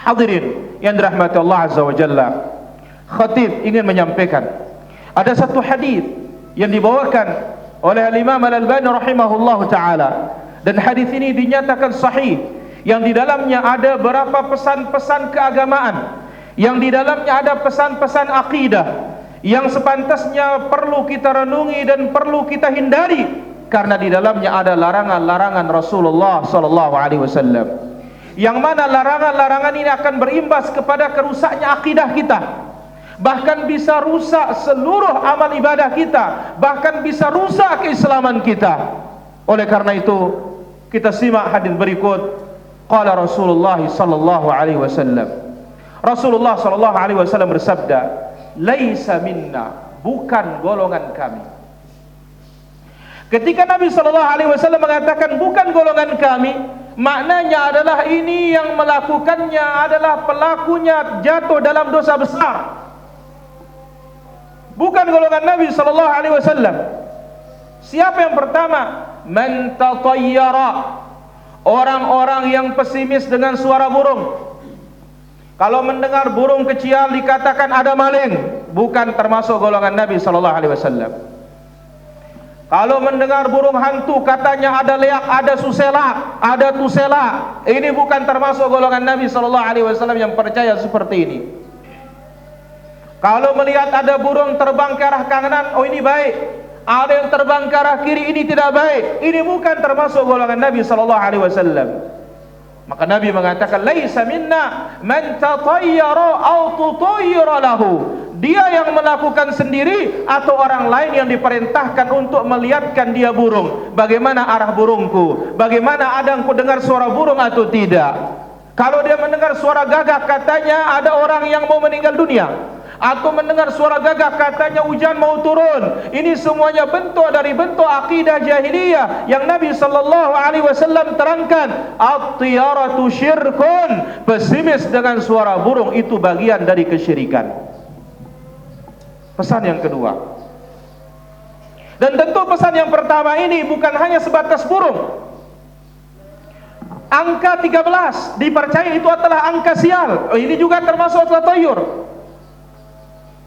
Hadirin yang dirahmati Allah Azza wa Jalla, khatib ingin menyampaikan ada satu hadis yang dibawakan oleh Imam Al-Albani rahimahullahu taala, dan hadis ini dinyatakan sahih, yang di dalamnya ada beberapa pesan-pesan keagamaan, yang di dalamnya ada pesan-pesan akidah yang sepantasnya perlu kita renungi dan perlu kita hindari, karena di dalamnya ada larangan-larangan Rasulullah sallallahu alaihi wasallam, yang mana larangan-larangan ini akan berimbas kepada kerusaknya akidah kita, bahkan bisa rusak seluruh amal ibadah kita, bahkan bisa rusak keislaman kita. Oleh karena itu, kita simak hadis berikut. Qala Rasulullah sallallahu alaihi wasallam, Rasulullah sallallahu alaihi wasallam bersabda, "Laisa minna," bukan golongan kami. Ketika Nabi sallallahu alaihi wasallam mengatakan bukan golongan kami, maknanya adalah ini yang melakukannya adalah pelakunya jatuh dalam dosa besar. Bukan golongan Nabi sallallahu alaihi wasallam. Siapa yang pertama? Man tatayyara, orang-orang yang pesimis dengan suara burung. Kalau mendengar burung kecil dikatakan ada maling, bukan termasuk golongan Nabi sallallahu alaihi wasallam. Kalau mendengar burung hantu katanya ada leak, ada susela, ada tusela, ini bukan termasuk golongan Nabi sallallahu alaihi wasallam yang percaya seperti ini. Kalau melihat ada burung terbang ke arah kanan, oh ini baik. Ada yang terbang ke arah kiri, ini tidak baik. Ini bukan termasuk golongan Nabi sallallahu alaihi wasallam. Maka Nabi mengatakan, "Laisa minna man tatayyara aw tutayyara lahu." Dia yang melakukan sendiri atau orang lain yang diperintahkan untuk melihatkan dia burung. Bagaimana arah burungku? Bagaimana ada engkau dengar suara burung atau tidak? Kalau dia mendengar suara gagak katanya ada orang yang mau meninggal dunia, atau mendengar suara gagak katanya hujan mau turun. Ini semuanya bentuk dari bentuk akidah jahiliyah yang Nabi sallallahu alaihi wasallam terangkan. At-tiyaratu syirkun, pesimis dengan suara burung itu bagian dari kesyirikan. Pesan yang kedua, dan tentu pesan yang pertama ini bukan hanya sebatas burung. Angka 13 dipercaya itu adalah angka sial. Ini juga termasuk tatayur.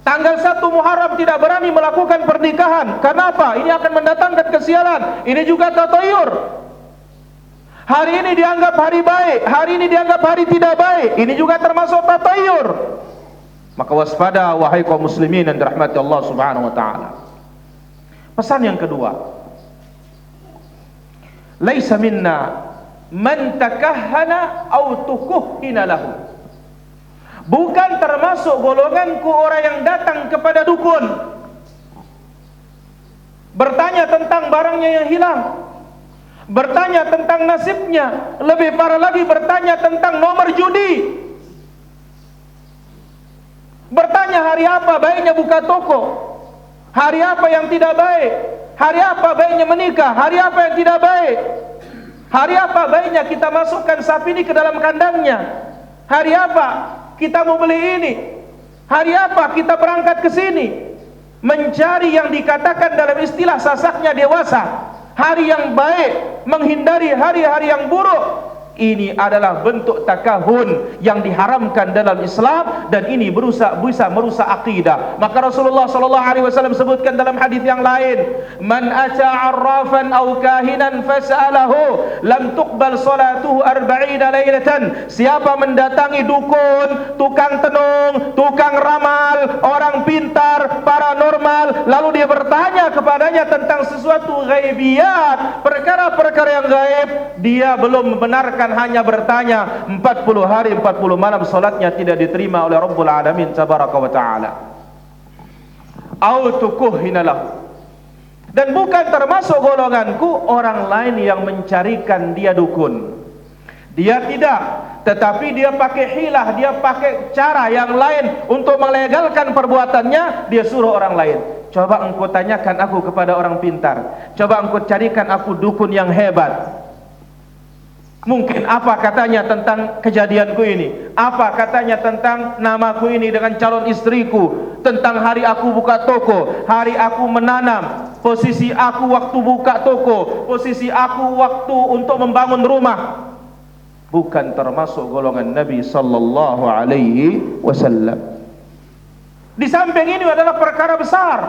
Tanggal 1 Muharram tidak berani melakukan pernikahan. Kenapa? Ini akan mendatangkan kesialan. Ini juga tatayur. Hari ini dianggap hari baik, hari ini dianggap hari tidak baik. Ini juga termasuk tatayur. Maka waspada wahai kaum muslimin yang dirahmati Allah Subhanahu wa taala. Pesan yang kedua, laisa minna man takahhana aw tukuhhina lahu. Bukan termasuk golonganku orang yang datang kepada dukun, bertanya tentang barangnya yang hilang, bertanya tentang nasibnya, lebih parah lagi bertanya tentang nomor judi, bertanya hari apa baiknya buka toko, hari apa yang tidak baik, hari apa baiknya menikah, hari apa yang tidak baik, hari apa baiknya kita masukkan sapi ini ke dalam kandangnya, hari apa kita mau beli ini, hari apa kita berangkat ke sini, mencari yang dikatakan dalam istilah sasaknya dewasa, hari yang baik, menghindari hari-hari yang buruk. Ini adalah bentuk takahun yang diharamkan dalam Islam, dan ini bisa merusak akidah. Maka Rasulullah sallallahu alaihi wasallam sebutkan dalam hadis yang lain, "Man ata 'arrafan aw kahinan fas'alahu lam tuqbal salatuhu 40 lailatan." Siapa mendatangi dukun, tukang tenung, tukang ramal, orang pintar, paranormal, lalu dia bertanya kepadanya tentang sesuatu ghaibiyat, perkara-perkara yang gaib, dia belum membenarkan, hanya bertanya 40 hari 40 malam, salatnya tidak diterima oleh Rabbul Alamin tabaraka wa taala. Au tukuhina lahu. Dan bukan termasuk golonganku orang lain yang mencarikan dia dukun. Dia tidak, tetapi dia pakai hilah, dia pakai cara yang lain untuk melegalkan perbuatannya. Dia suruh orang lain, coba engkau tanyakan aku kepada orang pintar, coba engkau carikan aku dukun yang hebat. Mungkin apa katanya tentang kejadianku ini, apa katanya tentang namaku ini dengan calon istriku, tentang hari aku buka toko, hari aku menanam, posisi aku waktu buka toko, posisi aku waktu untuk membangun rumah. bukan termasuk golongan Nabi sallallahu alaihi wasallam. Di samping ini adalah perkara besar.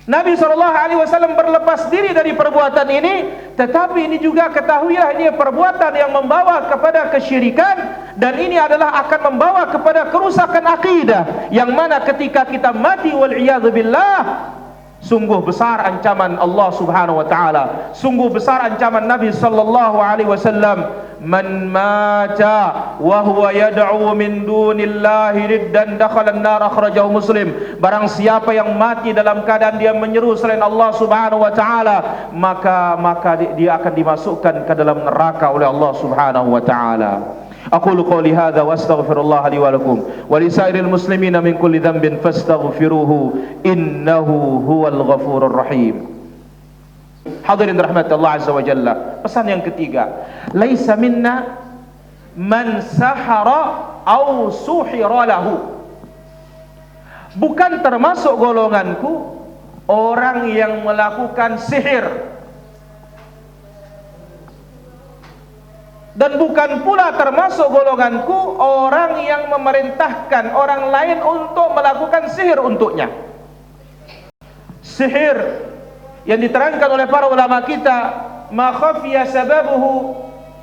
Nabi SAW berlepas diri dari perbuatan ini, tetapi ini juga ketahuilah ini perbuatan yang membawa kepada kesyirikan, dan ini adalah akan membawa kepada kerusakan akidah, yang mana ketika kita mati wal'iyadzubillah, sungguh besar ancaman Allah Subhanahu wa taala, sungguh besar ancaman Nabi sallallahu alaihi wasallam, man mata wa huwa yad'u min dunillahi riddan dakhala an-nar, akhrajahu Muslim. Barang siapa yang mati dalam keadaan dia menyeru selain Allah Subhanahu wa taala, maka dia akan dimasukkan ke dalam neraka oleh Allah Subhanahu wa taala. Aqulu qawli hadza wa astaghfirullah li wa lakum wa li sa'iril muslimina min kulli dhanbin fastaghfiruhu innahu huwal ghafurur rahim. Hadirin rahmat Allah azza wa jalla. Pesan yang ketiga, laisa minna man sahara au suhira lahu. Bukan termasuk golonganku orang yang melakukan sihir, dan bukan pula termasuk golonganku orang yang memerintahkan orang lain untuk melakukan sihir untuknya. Sihir yang diterangkan oleh para ulama kita, ma khafiya sababuhu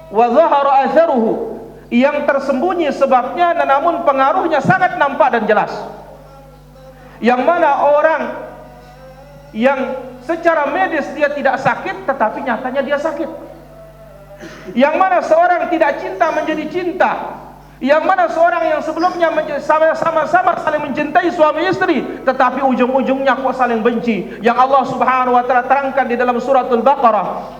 wa dhahara atharuhu, yang tersembunyi sebabnya namun pengaruhnya sangat nampak dan jelas. Yang mana orang yang secara medis dia tidak sakit, tetapi nyatanya dia sakit. Yang mana seorang tidak cinta menjadi cinta, yang mana seorang yang sebelumnya sama-sama saling mencintai suami istri, tetapi ujung-ujungnya kok saling benci. Yang Allah Subhanahu wa taala terangkan di dalam suratul Baqarah.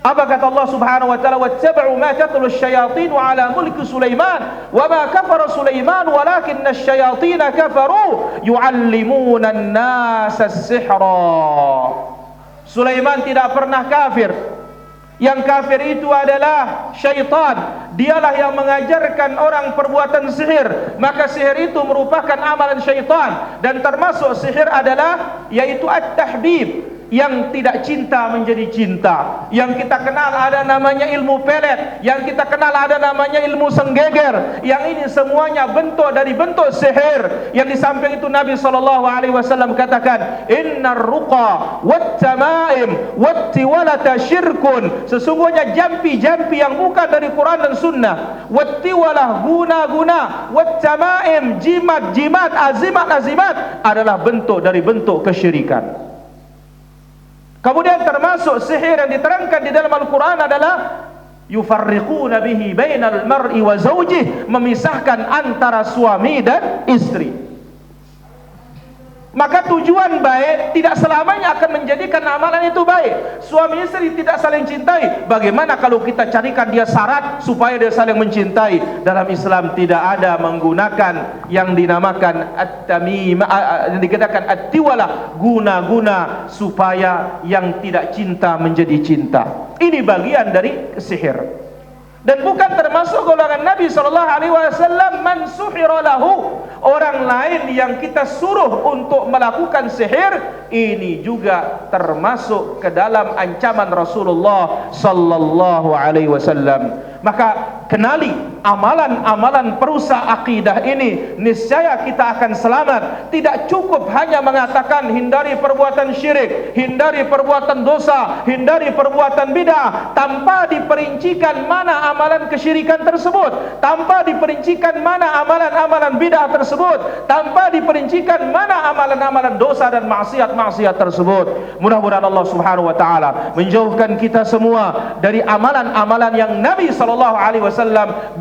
Apa kata Allah Subhanahu wa taala? Wattaba'u ma tatlu asyayatin 'ala mulki Sulaiman wa ma kafara Sulaiman walakinna asyayatin kafaru yu'allimuna an-nasa as-sihra. Sulaiman tidak pernah kafir. Yang kafir itu adalah syaitan. Dialah yang mengajarkan orang perbuatan sihir. Maka sihir itu merupakan amalan syaitan. Dan termasuk sihir adalah yaitu at-tahbib, yang tidak cinta menjadi cinta. Yang kita kenal ada namanya ilmu pelet, yang kita kenal ada namanya ilmu senggeger. Yang ini semuanya bentuk dari bentuk sihir. Yang di samping itu Nabi SAW katakan, innar ruqa wat tamaim wat tiwalata syirkun. Sesungguhnya jampi-jampi yang bukan dari Quran dan Sunnah, wat tiwalah guna-guna, wat tamaim jimat-jimat, azimat-azimat adalah bentuk dari bentuk kesyirikan. Kemudian termasuk sihir yang diterangkan di dalam Al-Quran adalah yufarriquna bihi bainal mar'i wa zawjih, memisahkan antara suami dan istri. Maka tujuan baik tidak selamanya akan menjadikan amalan itu baik. Suami istri tidak saling cintai, bagaimana kalau kita carikan dia syarat supaya dia saling mencintai? Dalam Islam tidak ada menggunakan yang dinamakan at-tamim, yang dikatakan at-tiwalah, guna-guna supaya yang tidak cinta menjadi cinta. Ini bagian dari sihir. Dan bukan termasuk golongan Nabi SAW man suhira lahu, orang lain yang kita suruh untuk melakukan sihir. Ini juga termasuk ke dalam ancaman Rasulullah sallallahu alaihi wasallam. Maka kenali amalan-amalan perusak akidah ini, niscaya kita akan selamat. Tidak cukup hanya mengatakan hindari perbuatan syirik, hindari perbuatan dosa, hindari perbuatan bid'ah, tanpa diperincikan mana amalan kesyirikan tersebut, tanpa diperincikan mana amalan-amalan bid'ah tersebut, tanpa diperincikan mana amalan-amalan dosa dan maksiat-maksiat tersebut. Mudah-mudahan Allah Subhanahu wa taala menjauhkan kita semua dari amalan-amalan yang Nabi SAW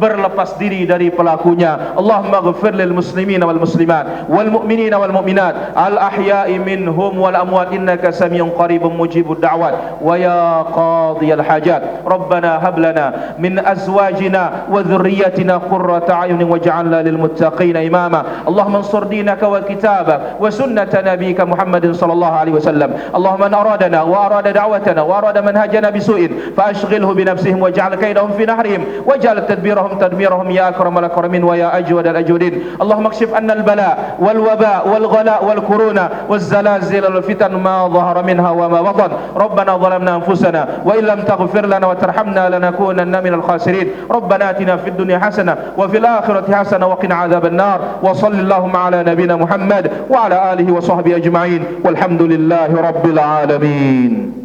berlepas diri dari pelakunya. Allahumma ghfir lil muslimina wal muslimat wal mu'minina wal mu'minat al ahya'i minhum wal amwat innaka samiyyun qaribun mujibud da'wat wa ya qadiyal hajat. Rabbana hab lana min azwajina wa dhurriyyatina qurrata a'yunin waj'alna lil muttaqina imama. Allahumma ansur dinaka wa kitabaka wa sunnata nabiyyika Muhammadin sallallahu alaihi wasallam. Allahumma man aradana wa arada da'watana wa arada manhajana bisu'in fa ashghilhu bi nafsihim waj'al kaydahum fi nahrihim waj'al tadbirahum تدميرهم يا أكرم الأكرمين ويا أجود الأجودين. اللهم اكشف عنا البلاء والوباء والغلاء والكورونا والزلازل والفتن ما ظهر منها وما بطن. ربنا ظلمنا أنفسنا وإن لم تغفر لنا وترحمنا لنكونن من الخاسرين. ربنا آتنا في الدنيا حسنة وفي الآخرة حسنة وقنا عذاب النار. وصل اللهم على نبينا محمد وعلى آله وصحبه أجمعين والحمد لله رب العالمين.